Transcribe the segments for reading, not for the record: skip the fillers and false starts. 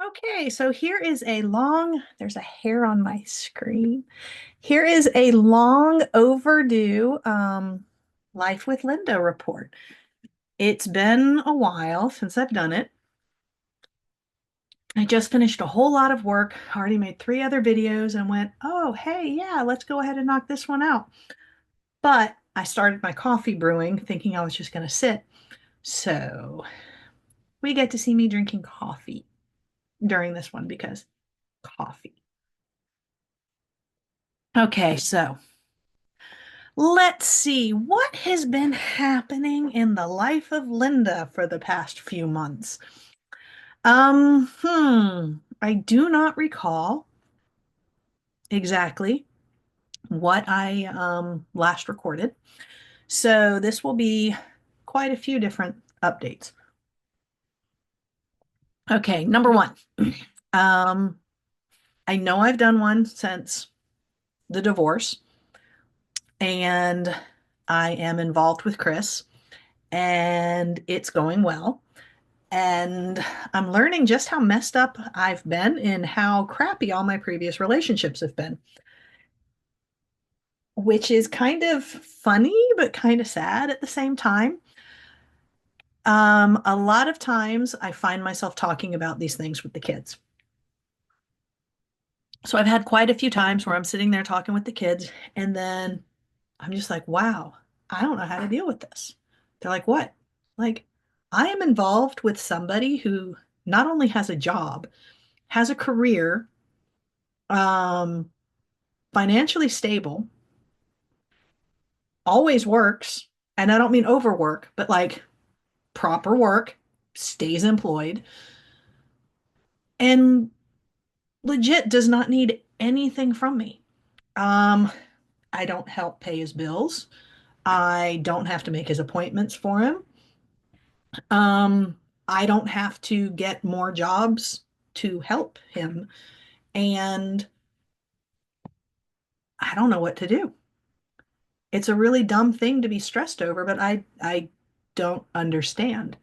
Okay, so here is there's a hair on my screen. Here is a long overdue Life with Lynda report. It's been a while since I've done it. I just finished a whole lot of work, already made three other videos and went, oh, hey, yeah, let's go ahead and knock this one out. But I started my coffee brewing thinking I was just going to sit. So we get to see me drinking coffee during this one because coffee. Okay, so let's see what has been happening in the life of Lynda for the past few months. I do not recall exactly what I last recorded. So this will be quite a few different updates. Okay, number one. Um, I know I've done one since the divorce, and I am involved with Chris, and it's going well. And I'm learning just how messed up I've been and how crappy all my previous relationships have been, which is kind of funny, but kind of sad at the same time. A lot of times I find myself talking about these things with the kids. So I've had quite a few times where I'm sitting there talking with the kids, and then I'm just like, wow, I don't know how to deal with this. They're like, what? Like, I am involved with somebody who not only has a job, has a career, um, financially stable, always works, and I don't mean overwork, but like proper work, stays employed, and legit does not need anything from me. Um, I don't help pay his bills. I don't have to make his appointments for him. Um, I don't have to get more jobs to help him. And I don't know what to do. It's a really dumb thing to be stressed over, but I don't understand.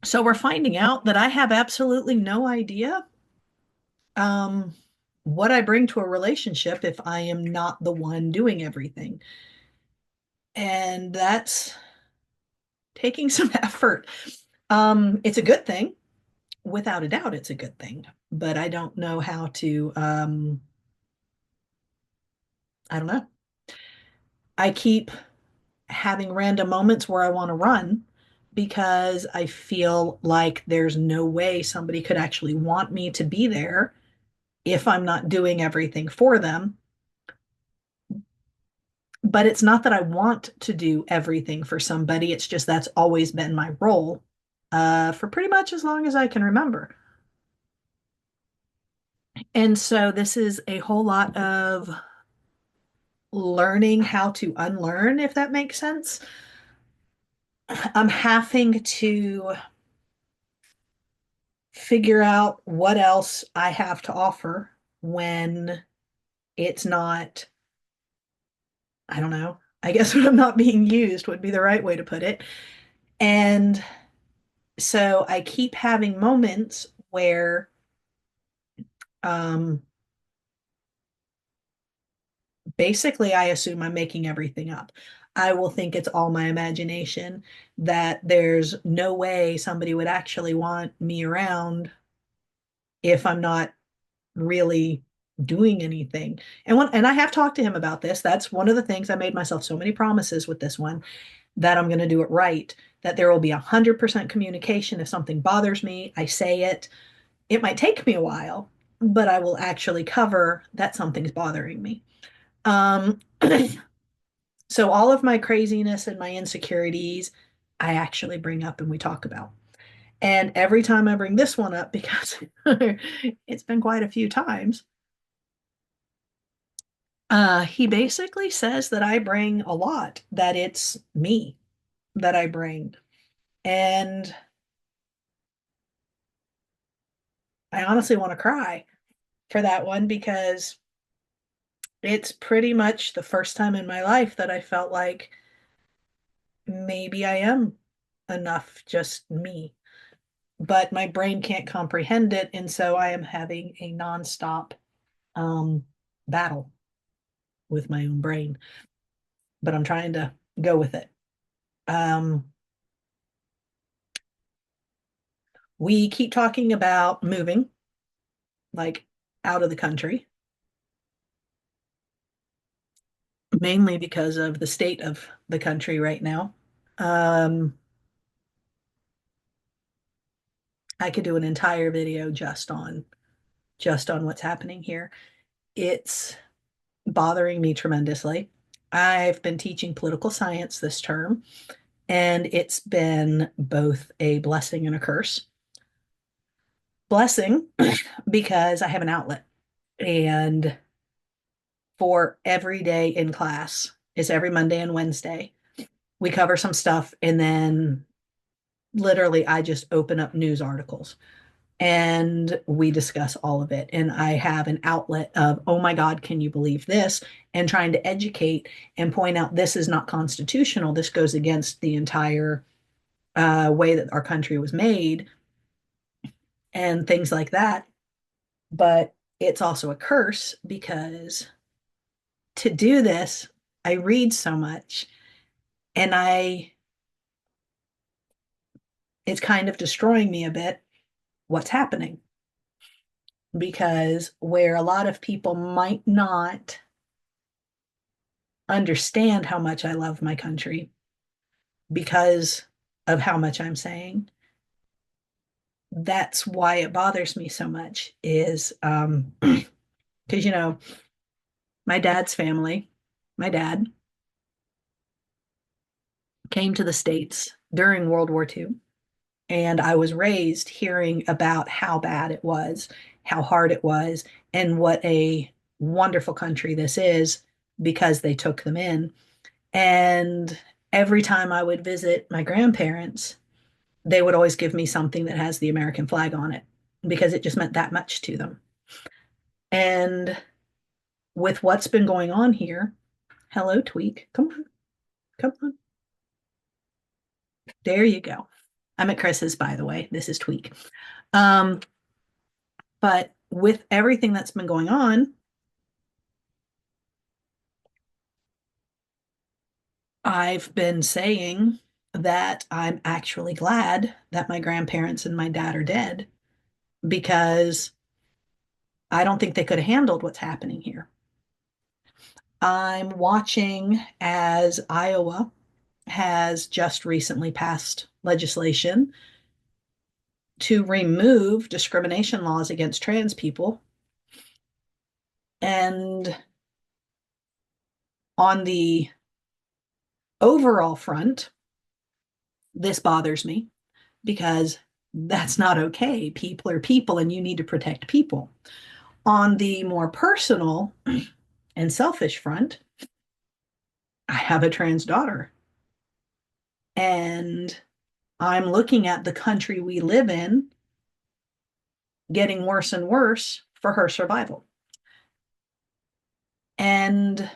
So we're finding out that I have absolutely no idea um, what I bring to a relationship if I am not the one doing everything. And that's taking some effort. It's a good thing. Without a doubt, it's a good thing. But I don't know how to, I don't know. I keep having random moments where I want to run because I feel like there's no way somebody could actually want me to be there if I'm not doing everything for them. But it's not that I want to do everything for somebody. It's just that's always been my role for pretty much as long as I can remember. And so this is a whole lot of learning how to unlearn, if that makes sense. I'm having to figure out what else I have to offer when it's not, I don't know, I guess when I'm not being used would be the right way to put it. And so I keep having moments where um, basically I assume I'm making everything up. I will think it's all my imagination, that there's no way somebody would actually want me around if I'm not really doing anything. And I have talked to him about this. That's one of the things I made myself so many promises with this one that I'm going to do it right, that there will be 100% communication. If something bothers me, I say it. It might take me a while, but I will actually cover that something's bothering me. Um, so all of my craziness and my insecurities, I actually bring up and we talk about. And every time I bring this one up, because it's been quite a few times, he basically says that I bring a lot, that it's me that I bring. And I honestly want to cry for that one because it's pretty much the first time in my life that I felt like maybe I am enough just me. but my brain can't comprehend it. And so I am having a nonstop um, battle with my own brain, but I'm trying to go with it. Um, we keep talking about moving, like out of the country, mainly because of the state of the country right now. Um, I could do an entire video just on what's happening here. It's bothering me tremendously. I've been teaching political science this term, and it's been both a blessing and a curse. Blessing because I have an outlet, and for every day in class is every Monday and Wednesday. We cover some stuff, and then literally I just open up news articles and we discuss all of it. And I have an outlet of, oh my God, can you believe this? And trying to educate and point out this is not constitutional. This goes against the entire way that our country was made and things like that. But it's also a curse because to do this, I read so much and it's kind of destroying me a bit what's happening because where a lot of people might not understand how much I love my country because of how much I'm saying. That's why it bothers me so much is because my dad's family, my dad came to the States during World War II, and I was raised hearing about how bad it was, how hard it was, and what a wonderful country this is because they took them in. And every time I would visit my grandparents, they would always give me something that has the American flag on it because it just meant that much to them. And with what's been going on here, hello, Tweak. Come on, come on. There you go. I'm at Chris's, by the way. This is Tweak. Um, but with everything that's been going on, I've been saying that I'm actually glad that my grandparents and my dad are dead because I don't think they could have handled what's happening here. I'm watching as Iowa has just recently passed legislation to remove discrimination laws against trans people. And on the overall front, this bothers me because that's not okay. People are people and you need to protect people. On the more personal and selfish front, I have a trans daughter and I'm looking at the country we live in getting worse and worse for her survival. And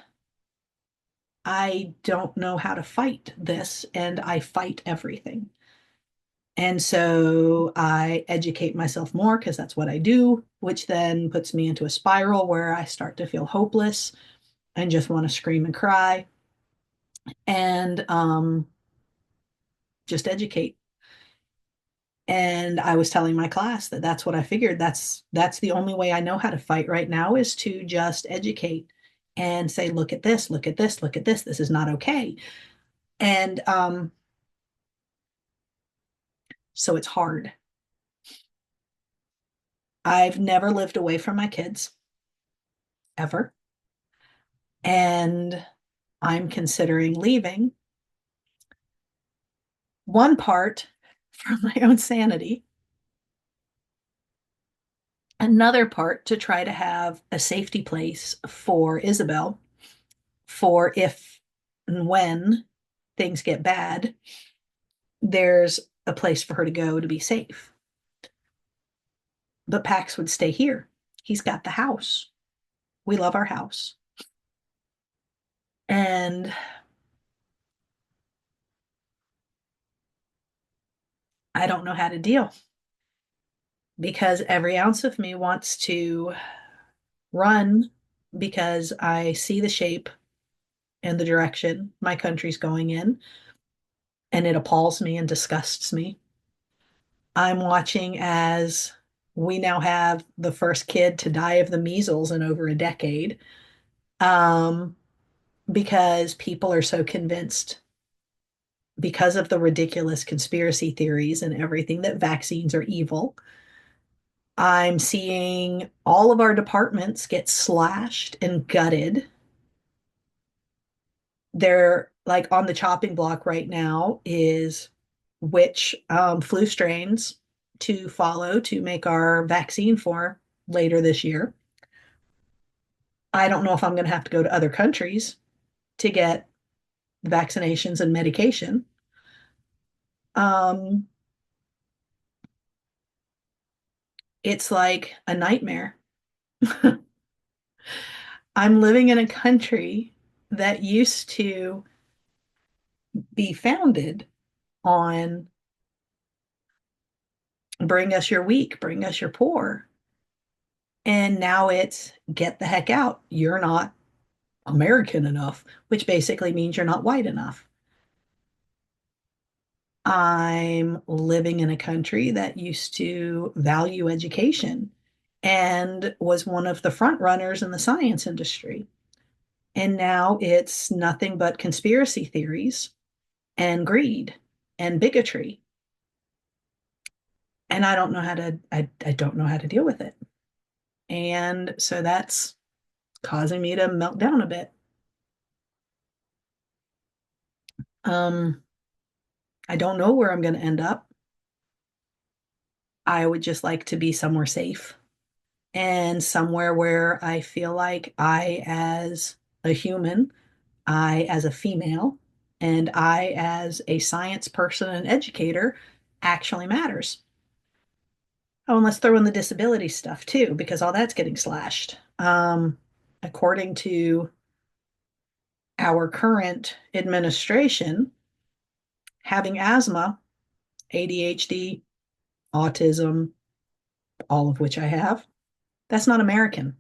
I don't know how to fight this, and I fight everything. And so I educate myself more because that's what I do, which then puts me into a spiral where I start to feel hopeless and just want to scream and cry and just educate. And I was telling my class that that's what I figured. That's the only way I know how to fight right now is to just educate and say, look at this, look at this, look at this. This is not okay. And so it's hard. I've never lived away from my kids ever. And I'm considering leaving. One part for my own sanity, another part to try to have a safety place for Isabel for if and when things get bad, there's a place for her to go to be safe. But Pax would stay here. He's got the house. We love our house. And I don't know how to deal. because every ounce of me wants to run because I see the shape and the direction my country's going in, and it appalls me and disgusts me. I'm watching as we now have the first kid to die of the measles in over a decade, um, because people are so convinced, because of the ridiculous conspiracy theories and everything, that vaccines are evil. I'm seeing all of our departments get slashed and gutted. They're like on the chopping block right now is which flu strains to follow to make our vaccine for later this year. I don't know if I'm going to have to go to other countries to get vaccinations and medication. Um, it's like a nightmare. I'm living in a country that used to be founded on bring us your weak, bring us your poor. And now it's get the heck out. You're not American enough, which basically means you're not white enough. I'm living in a country that used to value education and was one of the front runners in the science industry. And now it's nothing but conspiracy theories and greed and bigotry. And I don't know how to I don't know how to deal with it. And so that's causing me to melt down a bit. Um, I don't know where I'm going to end up. I would just like to be somewhere safe and somewhere where I feel like I, as a human, I, as a female, and I, as a science person and educator, actually matters. Oh, and let's throw in the disability stuff too, because all that's getting slashed. According to our current administration, having asthma, ADHD, autism, all of which I have, that's not American.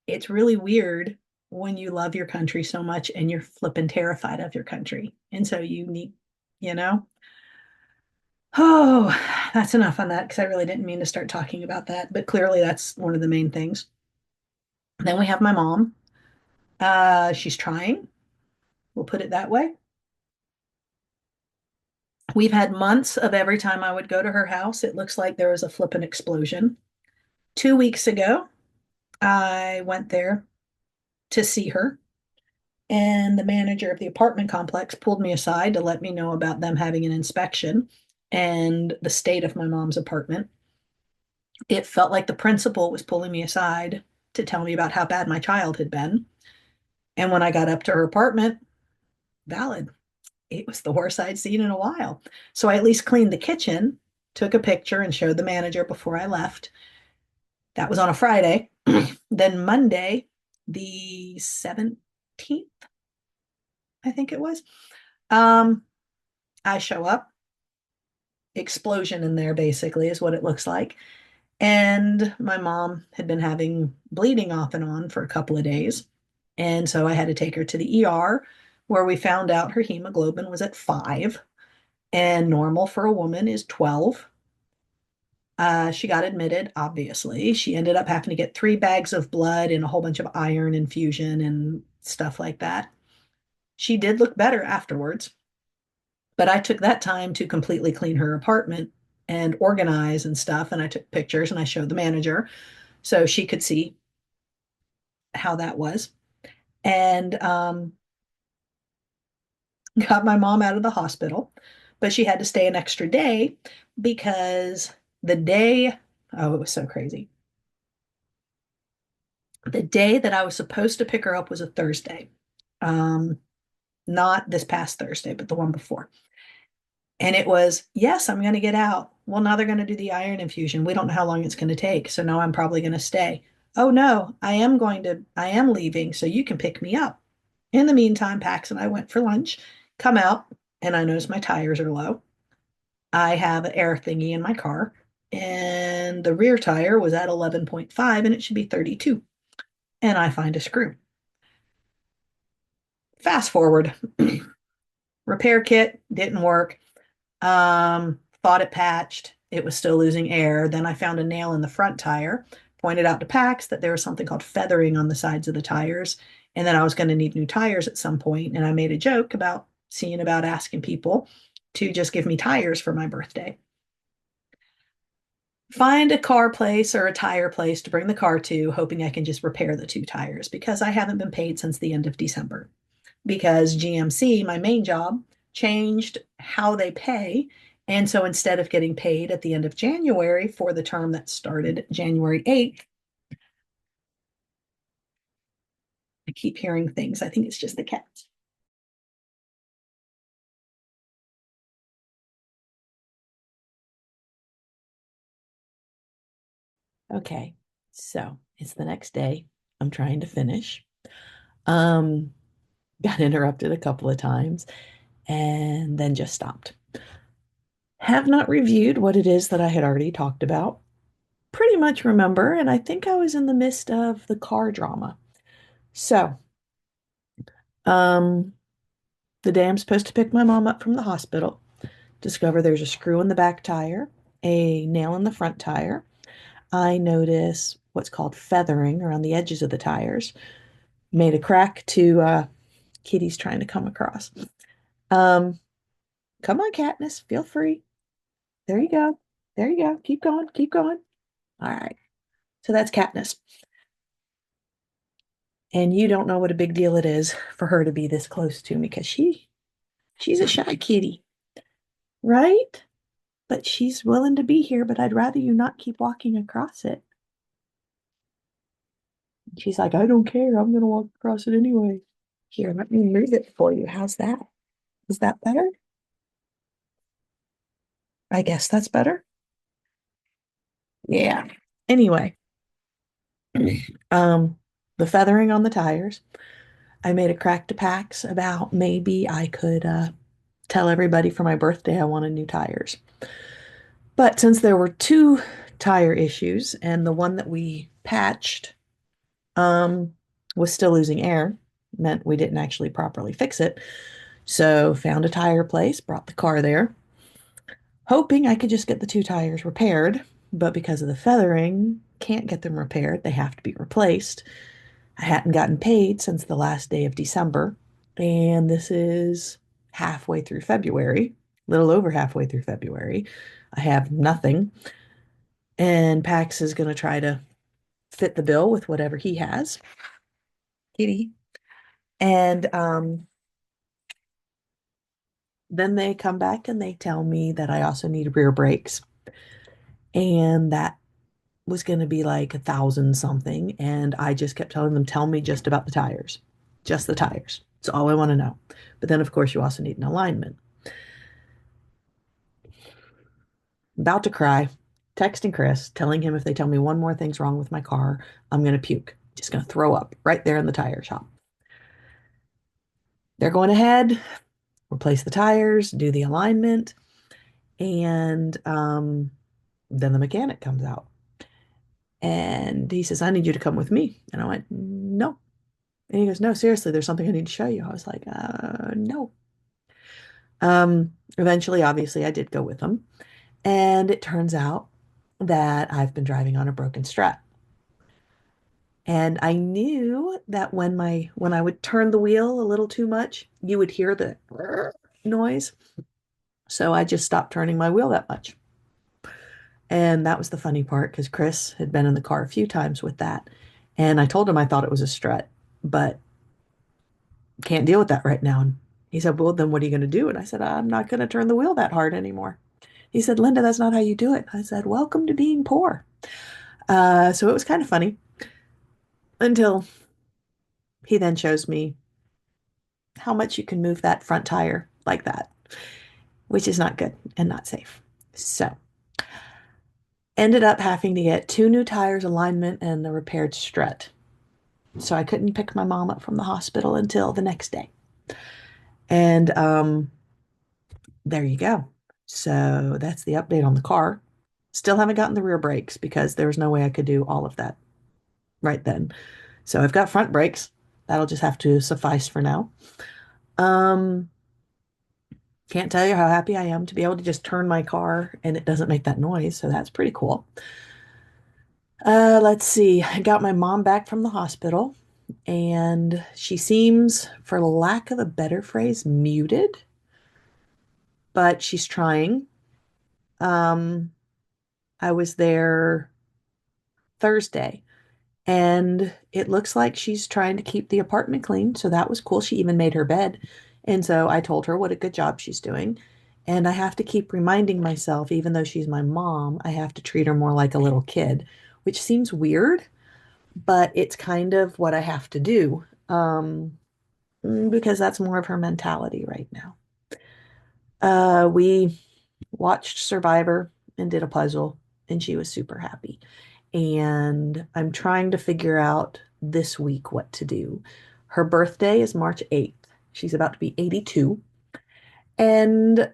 It's really weird when you love your country so much and you're flipping terrified of your country. And so you need, you know, oh, that's enough on that because I really didn't mean to start talking about that. But clearly, that's one of the main things. Then we have my mom. She's trying, we'll put it that way. We've had months of every time I would go to her house, it looks like there was a flippin' explosion. 2 weeks ago, I went there to see her, and the manager of the apartment complex pulled me aside to let me know about them having an inspection and the state of my mom's apartment. It felt like the principal was pulling me aside to tell me about how bad my child had been. And when I got up to her apartment, valid. It was the worst I'd seen in a while. So I at least cleaned the kitchen, took a picture, and showed the manager before I left. That was on a Friday. Then Monday, the 17th, I think it was, um, I show up. Explosion in there, basically, is what it looks like. And my mom had been having bleeding off and on for a couple of days. And so I had to take her to the ER where we found out her hemoglobin was at 5 and normal for a woman is 12. She got admitted, obviously. She ended up having to get 3 bags of blood and a whole bunch of iron infusion and stuff like that. She did look better afterwards, but I took that time to completely clean her apartment and organize and stuff. And I took pictures and I showed the manager so she could see how that was. And got my mom out of the hospital, but she had to stay an extra day because the day, oh, it was so crazy. The day that I was supposed to pick her up was a Thursday. Um, Not this past Thursday, but the one before. And it was, yes, I'm going to get out. Well, now they're going to do the iron infusion. We don't know how long it's going to take. So now I'm probably going to stay. Oh, no, I am leaving. So you can pick me up. In the meantime, Pax and I went for lunch Come out, and I notice my tires are low. I have an air thingy in my car, and the rear tire was at 11.5 and it should be 32. And I find a screw. Fast forward, repair kit didn't work. Thought it patched. It was still losing air. Then I found a nail in the front tire, pointed out to Pax that there was something called feathering on the sides of the tires, and that I was going to need new tires at some point. And I made a joke about seeing about asking people to just give me tires for my birthday. Find a car place or a tire place to bring the car to, hoping I can just repair the two tires because I haven't been paid since the end of December. Because GMC, my main job, changed how they pay. And so instead of getting paid at the end of January for the term that started January 8th, I keep hearing things. I think it's just the cats. Okay, so it's the next day. I'm trying to finish. Um, got interrupted a couple of times and then just stopped. Have not reviewed what it is that I had already talked about. Pretty much remember, and I think I was in the midst of the car drama. So, um, the day I'm supposed to pick my mom up from the hospital, discover there's a screw in the back tire, a nail in the front tire. I notice what's called feathering around the edges of the tires. Made a crack to Kitty's trying to come across. Um, Come on, Katniss, feel free. There you go. There you go. Keep going. Keep going. All right. So that's Katniss. And you don't know what a big deal it is for her to be this close to me because she's a shy kitty, right? But she's willing to be here, but I'd rather you not keep walking across it. She's like, I don't care. I'm going to walk across it anyway. Here, let me move it for you. How's that? Is that better? I guess that's better. Yeah. Anyway, um, the feathering on the tires. I made a crack to Pax about maybe I could tell everybody for my birthday I wanted new tires. But since there were two tire issues and the one that we patched um, was still losing air, meant we didn't actually properly fix it. So found a tire place, brought the car there, hoping I could just get the two tires repaired. But because of the feathering, can't get them repaired. They have to be replaced. I hadn't gotten paid since the last day of December, and this is halfway through February, a little over halfway through February. I have nothing, and Pax is going to try to fit the bill with whatever he has. Kitty. And then they come back and they tell me that I also need rear brakes, and that was going to be like 1,000 something. And I just kept telling them, tell me just about the tires, just the tires. It's all I want to know. But then, of course, you also need an alignment. About to cry, texting Chris, telling him if they tell me one more thing's wrong with my car, I'm going to puke. Just going to throw up right there in the tire shop. They're going ahead, replace the tires, do the alignment, and then the mechanic comes out. And he says, I need you to come with me. And I went, no. And he goes, no, seriously, there's something I need to show you. I was like, no. Eventually, obviously, I did go with him. And it turns out that I've been driving on a broken strut. And I knew that when I would turn the wheel a little too much, you would hear the noise. So I just stopped turning my wheel that much. And that was the funny part because Chris had been in the car a few times with that. And I told him I thought it was a strut, but can't deal with that right now. And he said, well, then what are you going to do? And I said, I'm not going to turn the wheel that hard anymore. He said, Lynda, that's not how you do it. I said, welcome to being poor. So it was kind of funny until he then shows me how much you can move that front tire like that, which is not good and not safe. So ended up having to get two new tires, alignment, and the repaired strut. So I couldn't pick my mom up from the hospital until the next day. And there you go. So that's the update on the car. Still haven't gotten the rear brakes because there was no way I could do all of that right then. So I've got front brakes. That'll just have to suffice for now. Um, can't tell you how happy I am to be able to just turn my car and it doesn't make that noise. So that's pretty cool. Let's see. I got my mom back from the hospital and she seems, for lack of a better phrase, muted, but she's trying. Um, I was there Thursday and it looks like she's trying to keep the apartment clean. So that was cool. She even made her bed. And so I told her what a good job she's doing. And I have to keep reminding myself, even though she's my mom, I have to treat her more like a little kid, which seems weird, but it's kind of what I have to do. Because that's more of her mentality right now. We watched Survivor and did a puzzle, and she was super happy. And I'm trying to figure out this week what to do. Her birthday is March 8th. She's about to be 82. And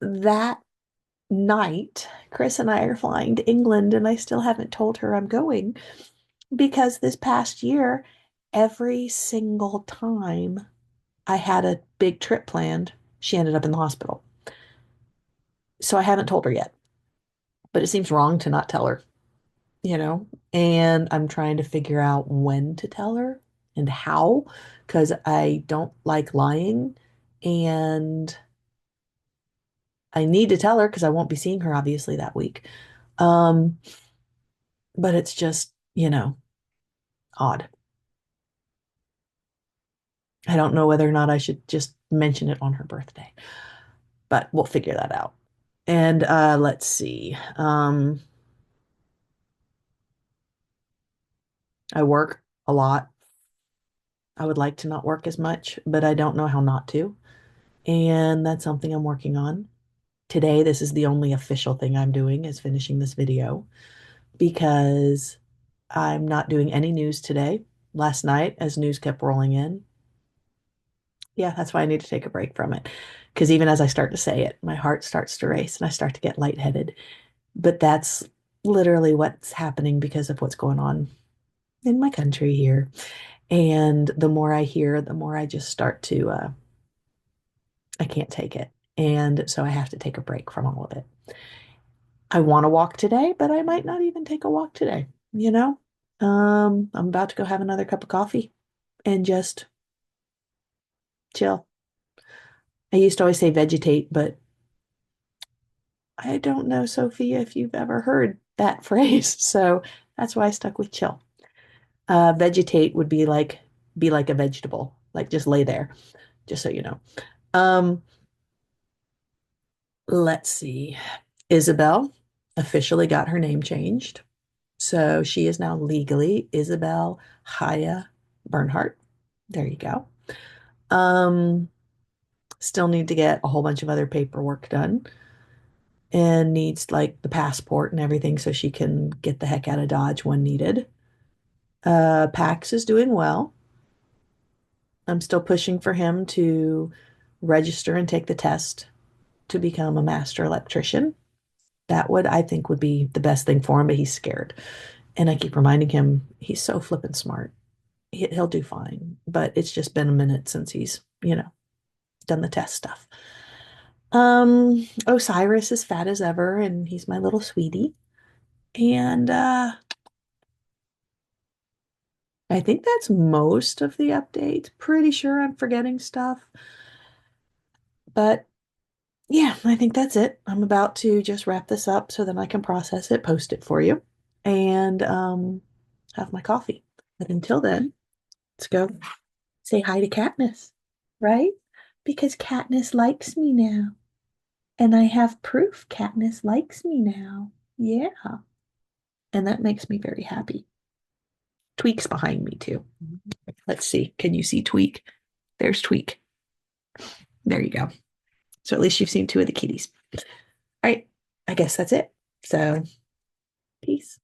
that night, Chris and I are flying to England, and I still haven't told her I'm going because this past year, every single time I had a big trip planned, she ended up in the hospital. So I haven't told her yet, but it seems wrong to not tell her, you know? And I'm trying to figure out when to tell her and how, because I don't like lying. And I need to tell her because I won't be seeing her obviously that week. Um, but it's just, odd. I don't know whether or not I should just mention it on her birthday, but we'll figure that out. And let's see. I work a lot. I would like to not work as much, but I don't know how not to. And that's something I'm working on. Today, this is the only official thing I'm doing is finishing this video because I'm not doing any news today. Last night, as news kept rolling in, yeah, that's why I need to take a break from it. Because even as I start to say it, my heart starts to race and I start to get lightheaded. But that's literally what's happening because of what's going on in my country here. And the more I hear, the more I just start to, I can't take it. And so I have to take a break from all of it. I want to walk today, but I might not even take a walk today, you know? I'm about to go have another cup of coffee and just chill. I used to always say vegetate, but I don't know, Sophia, if you've ever heard that phrase. So that's why I stuck with chill. Vegetate would be like a vegetable, like just lay there, just so you know. Um, let's see. Isabel officially got her name changed. So she is now legally Isabel Haya Bernhardt. There you go. Um, still need to get a whole bunch of other paperwork done and needs like the passport and everything so she can get the heck out of Dodge when needed. Pax is doing well. I'm still pushing for him to register and take the test to become a master electrician. That would, I think, would be the best thing for him, but he's scared. And I keep reminding him he's so flippin' smart. He'll do fine. But it's just been a minute since he's, done the test stuff. Osiris is fat as ever, and he's my little sweetie. And I think that's most of the updates. Pretty sure I'm forgetting stuff. But yeah, I think that's it. I'm about to just wrap this up so then I can process it, post it for you, and have my coffee. But until then, let's go say hi to Katniss, right? Because Katniss likes me now. And I have proof Katniss likes me now. Yeah. And that makes me very happy. Tweak's behind me too. Let's see. Can you see Tweak? There's Tweak. There you go. So at least you've seen two of the kitties. All right. I guess that's it. So, peace.